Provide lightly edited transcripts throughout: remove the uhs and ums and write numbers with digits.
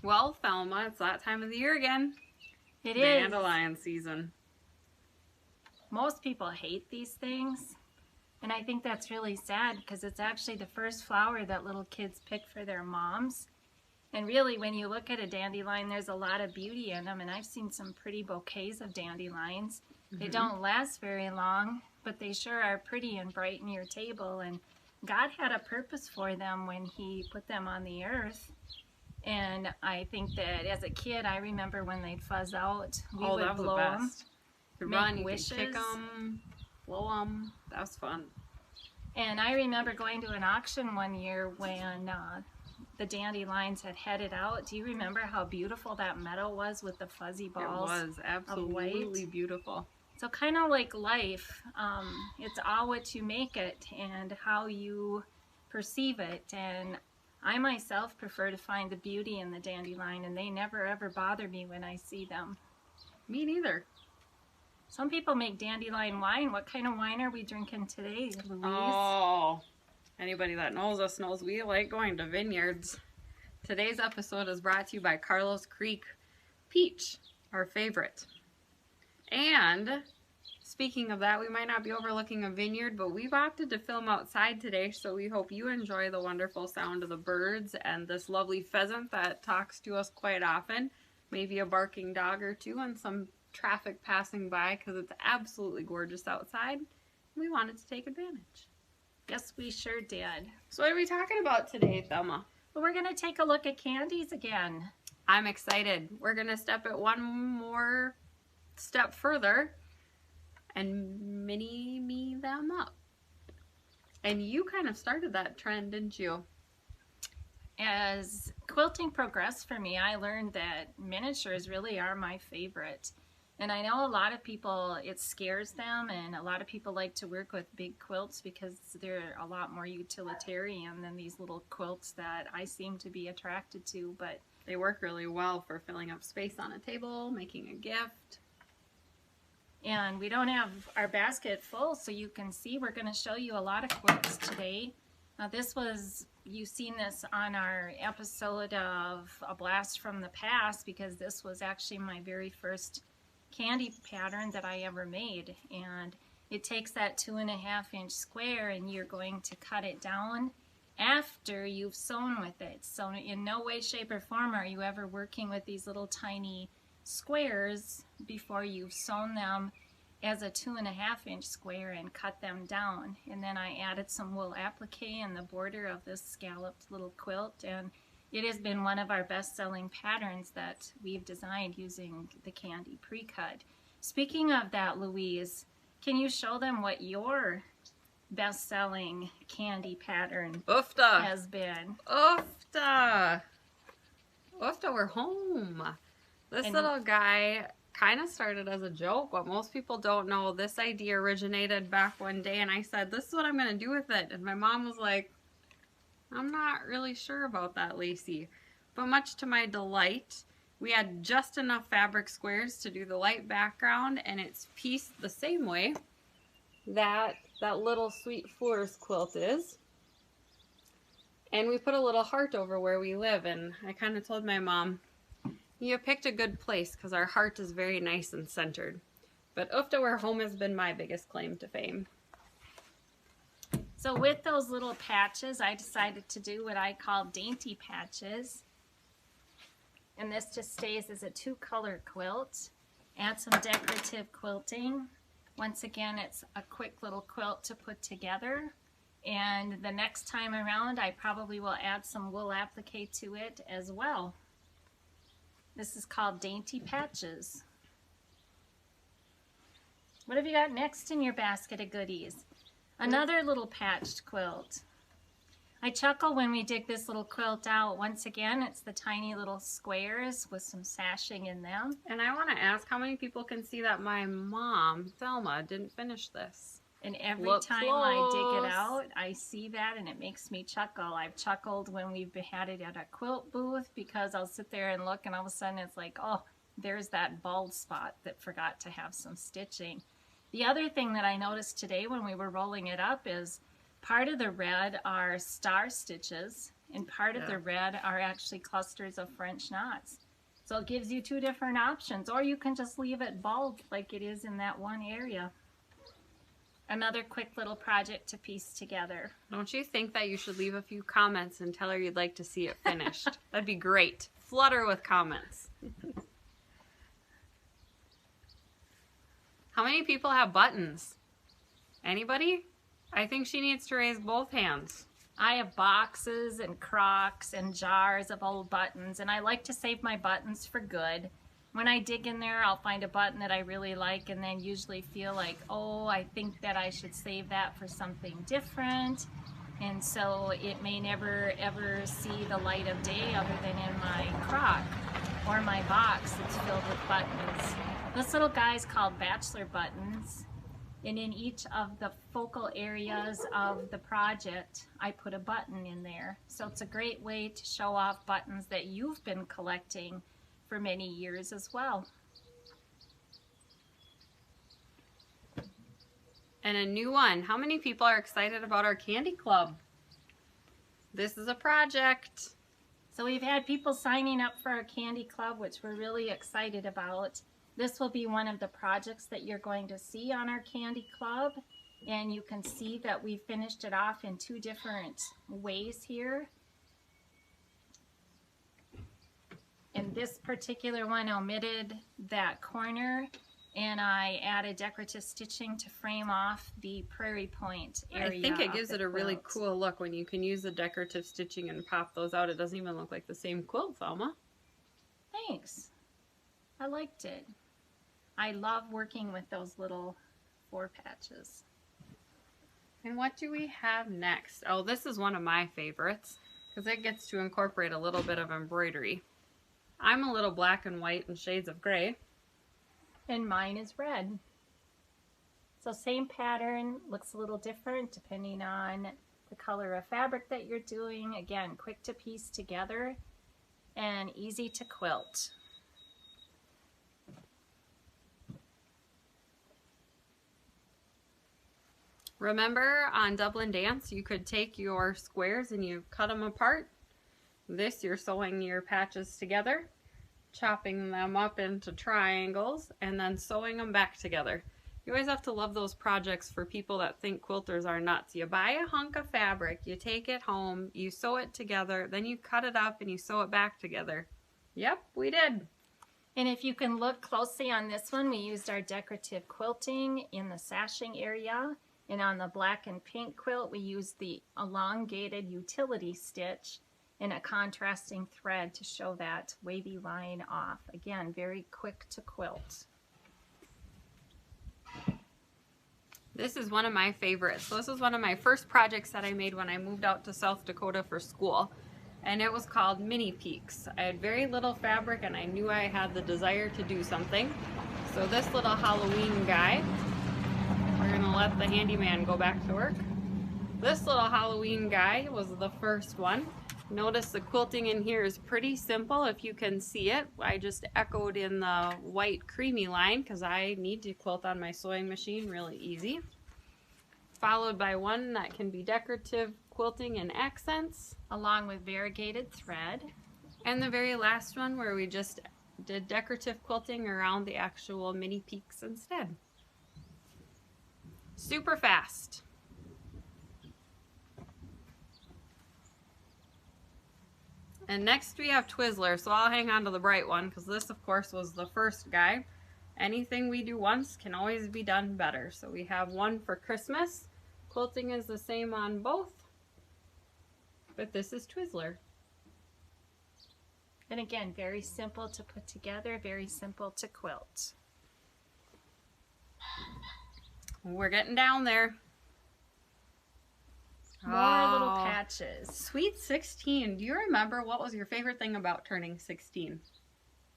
Well, Thelma, it's that time of the year again. It is. Dandelion season. Most people hate these things, and I think that's really sad because it's actually the first flower that little kids pick for their moms. And really, when you look at a dandelion, there's a lot of beauty in them, and I've seen some pretty bouquets of dandelions. They don't last very long, but they sure are pretty and brighten your table, and God had a purpose for them when He put them on the earth. And I think that as a kid, I remember when they'd fuzz out, we would that was blow the them, best. To make run, you wishes. could kick them, blow them. That was fun. And I remember going to an auction one year when the dandelions had headed out. Do you remember how beautiful that meadow was with the fuzzy balls? It was absolutely beautiful. So kind of like life, it's all what you make it and how you perceive it. And I myself prefer to find the beauty in the dandelion, and they never ever bother me when I see them. Me neither. Some people make dandelion wine. What kind of wine are we drinking today, Louise? Oh, anybody that knows us knows we like going to vineyards. Today's episode is brought to you by Carlos Creek Peach, our favorite. And speaking of that, we might not be overlooking a vineyard, but we've opted to film outside today, so we hope you enjoy the wonderful sound of the birds and this lovely pheasant that talks to us quite often. Maybe a barking dog or two and some traffic passing by because it's absolutely gorgeous outside. We wanted to take advantage. Yes, we sure did. So what are we talking about today, Thelma? Well, we're going to take a look at candies again. I'm excited. We're going to step it one more step further and mini-me them up. And you kind of started that trend, didn't you? As quilting progressed for me, I learned that miniatures really are my favorite. And I know a lot of people, it scares them, and a lot of people like to work with big quilts because they're a lot more utilitarian than these little quilts that I seem to be attracted to. But they work really well for filling up space on a table, making a gift. And we don't have our basket full, so you can see we're going to show you a lot of quilts today. Now this was, you've seen this on our episode of A Blast from the Past, because this was actually my very first candy pattern that I ever made. And it takes that 2.5-inch square, and you're going to cut it down after you've sewn with it. So in no way, shape, or form are you ever working with these little tiny squares before you've sewn them as a 2.5-inch square and cut them down. And then I added some wool applique in the border of this scalloped little quilt, and it has been one of our best-selling patterns that we've designed using the candy pre-cut. Speaking of that, Louise, can you show them what your best-selling candy pattern has been? Oofta! Oofta, we're home. This little guy kind of started as a joke. What most people don't know, this idea originated back one day, and I said, this is what I'm going to do with it. And my mom was like, I'm not really sure about that, Lacey. But much to my delight, we had just enough fabric squares to do the light background, and it's pieced the same way that that little Sweet Fleurs quilt is. And we put a little heart over where we live, and I kind of told my mom, you picked a good place because our heart is very nice and centered. But Oofta, where home has been my biggest claim to fame. So with those little patches, I decided to do what I call dainty patches. And this just stays as a 2-color quilt. Add some decorative quilting. Once again, it's a quick little quilt to put together. And the next time around, I probably will add some wool applique to it as well. This is called Dainty Patches. What have you got next in your basket of goodies? Another little patched quilt. I chuckle when we dig this little quilt out. Once again, it's the tiny little squares with some sashing in them. And I want to ask how many people can see that my mom, Thelma, didn't finish this. And every time I dig it out, I see that and it makes me chuckle. I've chuckled when we've had it at a quilt booth because I'll sit there and look and all of a sudden it's like, oh, there's that bald spot that forgot to have some stitching. The other thing that I noticed today when we were rolling it up is part of the red are star stitches And part of the red are actually clusters of French knots. So it gives you two different options, or you can just leave it bald like it is in that one area. Another quick little project to piece together. Don't you think that you should leave a few comments and tell her you'd like to see it finished? That'd be great. Flood her with comments. How many people have buttons? Anybody? I think she needs to raise both hands. I have boxes and crocks and jars of old buttons, and I like to save my buttons for good. When I dig in there, I'll find a button that I really like and then usually feel like, oh, I think that I should save that for something different. And so it may never ever see the light of day other than in my crock or my box that's filled with buttons. This little guy's called bachelor buttons. And in each of the focal areas of the project, I put a button in there. So it's a great way to show off buttons that you've been collecting for many years as well. And a new one. How many people are excited about our candy club? This is a project. So we've had people signing up for our candy club, which we're really excited about. This will be one of the projects that you're going to see on our candy club. And you can see that we finished it off in two different ways here. And this particular one omitted that corner, and I added decorative stitching to frame off the prairie point area. I think it gives it a really cool look when you can use the decorative stitching and pop those out. It doesn't even look like the same quilt, Thelma. Thanks. I liked it. I love working with those little 4 patches. And what do we have next? Oh, this is one of my favorites because it gets to incorporate a little bit of embroidery. I'm a little black and white and shades of gray. And mine is red. So same pattern, looks a little different depending on the color of fabric that you're doing. Again, quick to piece together and easy to quilt. Remember on Dublin Dance, you could take your squares and you cut them apart. This, you're sewing your patches together, chopping them up into triangles, and then sewing them back together. You always have to love those projects for people that think quilters are nuts. You buy a hunk of fabric, you take it home, you sew it together, then you cut it up and you sew it back together. Yep, we did. And if you can look closely on this one, we used our decorative quilting in the sashing area. And on the black and pink quilt, we used the elongated utility stitch in a contrasting thread to show that wavy line off. Again, very quick to quilt. This is one of my favorites. So this was one of my first projects that I made when I moved out to South Dakota for school. And it was called Mini Peaks. I had very little fabric and I knew I had the desire to do something. So this little Halloween guy, we're gonna let the handyman go back to work. This little Halloween guy was the first one. Notice the quilting in here is pretty simple if you can see it. I just echoed in the white creamy line because I need to quilt on my sewing machine really easy. Followed by one that can be decorative quilting and accents. Along with variegated thread. And the very last one where we just did decorative quilting around the actual mini peaks instead. Super fast. And next we have Twizzler, so I'll hang on to the bright one because this of course was the first guy. Anything we do once can always be done better. So we have one for Christmas. Quilting is the same on both, but this is Twizzler. And again, very simple to put together, very simple to quilt. We're getting down there. More little patches. Sweet 16. Do you remember what was your favorite thing about turning 16?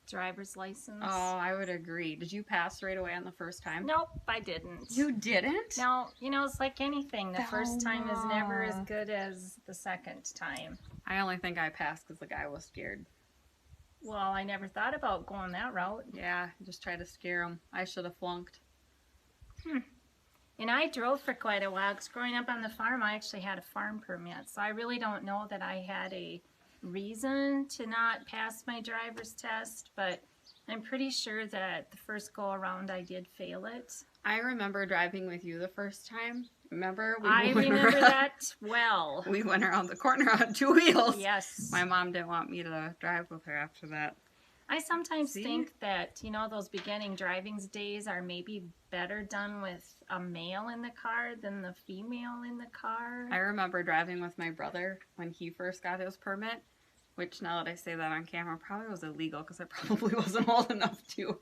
Driver's license. Oh, I would agree. Did you pass right away on the first time? Nope, I didn't. You didn't? No, you know, it's like anything. The first time is never as good as the second time. I only think I passed because the guy was scared. Well, I never thought about going that route. Yeah, just try to scare him. I should have flunked. And I drove for quite a while because growing up on the farm, I actually had a farm permit. So I really don't know that I had a reason to not pass my driver's test, but I'm pretty sure that the first go around I did fail it. I remember driving with you the first time. Remember? I remember that well. We went around the corner on 2 wheels. Yes. My mom didn't want me to drive with her after that. I sometimes think that, you know, those beginning driving days are maybe better done with a male in the car than the female in the car. I remember driving with my brother when he first got his permit, which now that I say that on camera probably was illegal because I probably wasn't old enough to.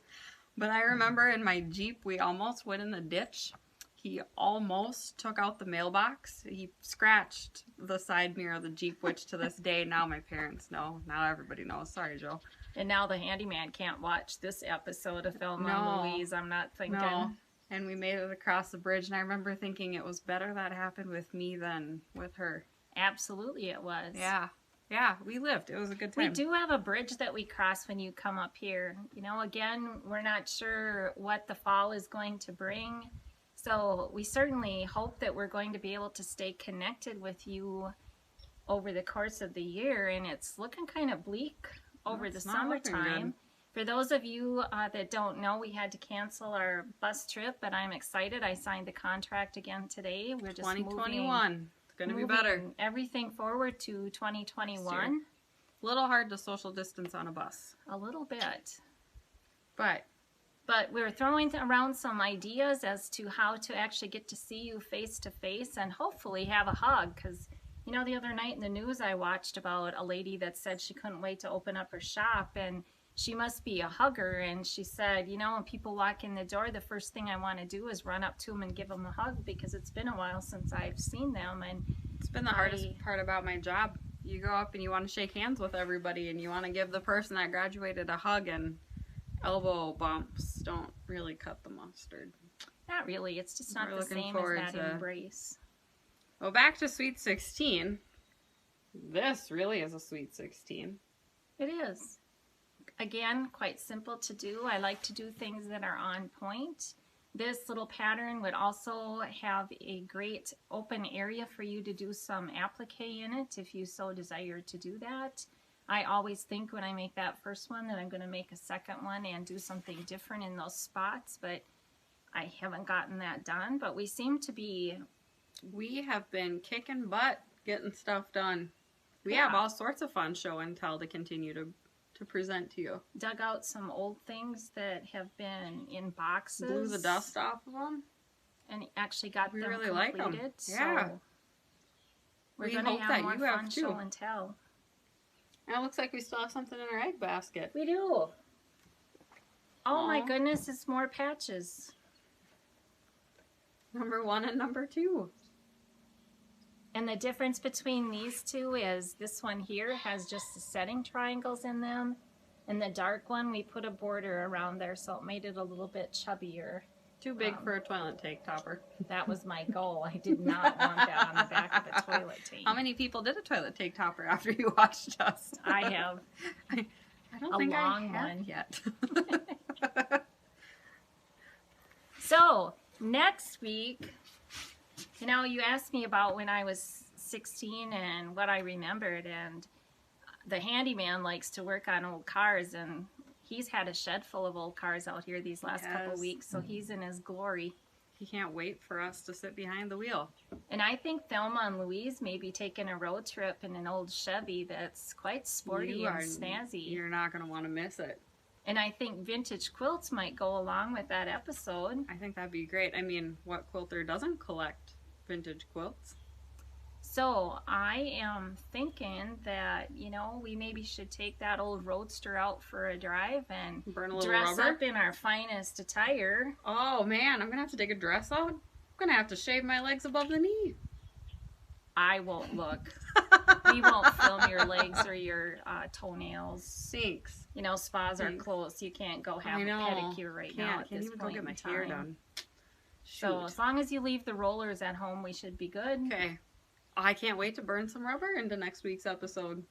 But I remember in my Jeep, we almost went in the ditch. He almost took out the mailbox. He scratched the side mirror of the Jeep, which to this day, now my parents know. Now everybody knows. Sorry, Joe. And now the handyman can't watch this episode of Thelma and Louise, I'm not thinking. No. And we made it across the bridge, and I remember thinking it was better that happened with me than with her. Absolutely it was. Yeah. Yeah, we lived. It was a good time. We do have a bridge that we cross when you come up here. You know, again, we're not sure what the fall is going to bring. So we certainly hope that we're going to be able to stay connected with you over the course of the year. And it's looking kind of bleak over the summertime. For those of you that don't know, we had to cancel our bus trip, but I'm excited. I signed the contract again today. We're just 2021. It's going to be better. Everything forward to 2021. A little hard to social distance on a bus. A little bit. But we're throwing around some ideas as to how to actually get to see you face to face and hopefully have a hug. Because, you know, the other night in the news I watched about a lady that said she couldn't wait to open up her shop and she must be a hugger. And she said, you know, when people walk in the door, the first thing I want to do is run up to them and give them a hug because it's been a while since I've seen them. And it's been the hardest part about my job. You go up and you want to shake hands with everybody and you want to give the person that graduated a hug, and elbow bumps don't really cut the mustard. Not really. It's just not the same as that embrace. Well, back to Sweet 16. This really is a Sweet 16. It is. Again, quite simple to do. I like to do things that are on point. This little pattern would also have a great open area for you to do some applique in it if you so desire to do that. I always think when I make that first one that I'm going to make a second one and do something different in those spots, but I haven't gotten that done. But we have been kicking butt getting stuff done. We have all sorts of fun show and tell to continue to present to you. Dug out some old things that have been in boxes. Blew the dust off of them. And actually got them really completed. Like them. Yeah. So we're going to have more fun show and tell. And it looks like we still have something in our egg basket. We do. Oh my goodness, it's more patches. Number 1 and number 2. And the difference between these two is this one here has just the setting triangles in them. And the dark one, we put a border around there, so it made it a little bit chubbier. Too big for a toilet tank topper. That was my goal. I did not want that on the back of a toilet tank. How many people did a toilet tank topper after you watched us? I have. I don't think I have yet. So, next week, you know, you asked me about when I was 16 and what I remembered, and the handyman likes to work on old cars, and he's had a shed full of old cars out here these last couple weeks, so he's in his glory. He can't wait for us to sit behind the wheel. And I think Thelma and Louise may be taking a road trip in an old Chevy that's quite sporty and snazzy. You're not going to want to miss it. And I think vintage quilts might go along with that episode. I think that'd be great. I mean, what quilter doesn't collect vintage quilts? So I am thinking that, you know, we maybe should take that old Roadster out for a drive and burn a little dress rubber up in our finest attire. Oh man, I'm gonna have to take a dress out. I'm gonna have to shave my legs above the knee. I won't look. We won't film your legs or your toenails. Sinks. You know, spas are closed. You can't go have a pedicure right now at this point in time. Can't even go get my hair done. So as long as you leave the rollers at home, we should be good. Okay. I can't wait to burn some rubber into next week's episode.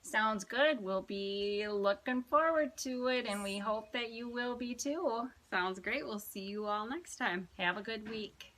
Sounds good. We'll be looking forward to it, and we hope that you will be too. Sounds great. We'll see you all next time. Have a good week.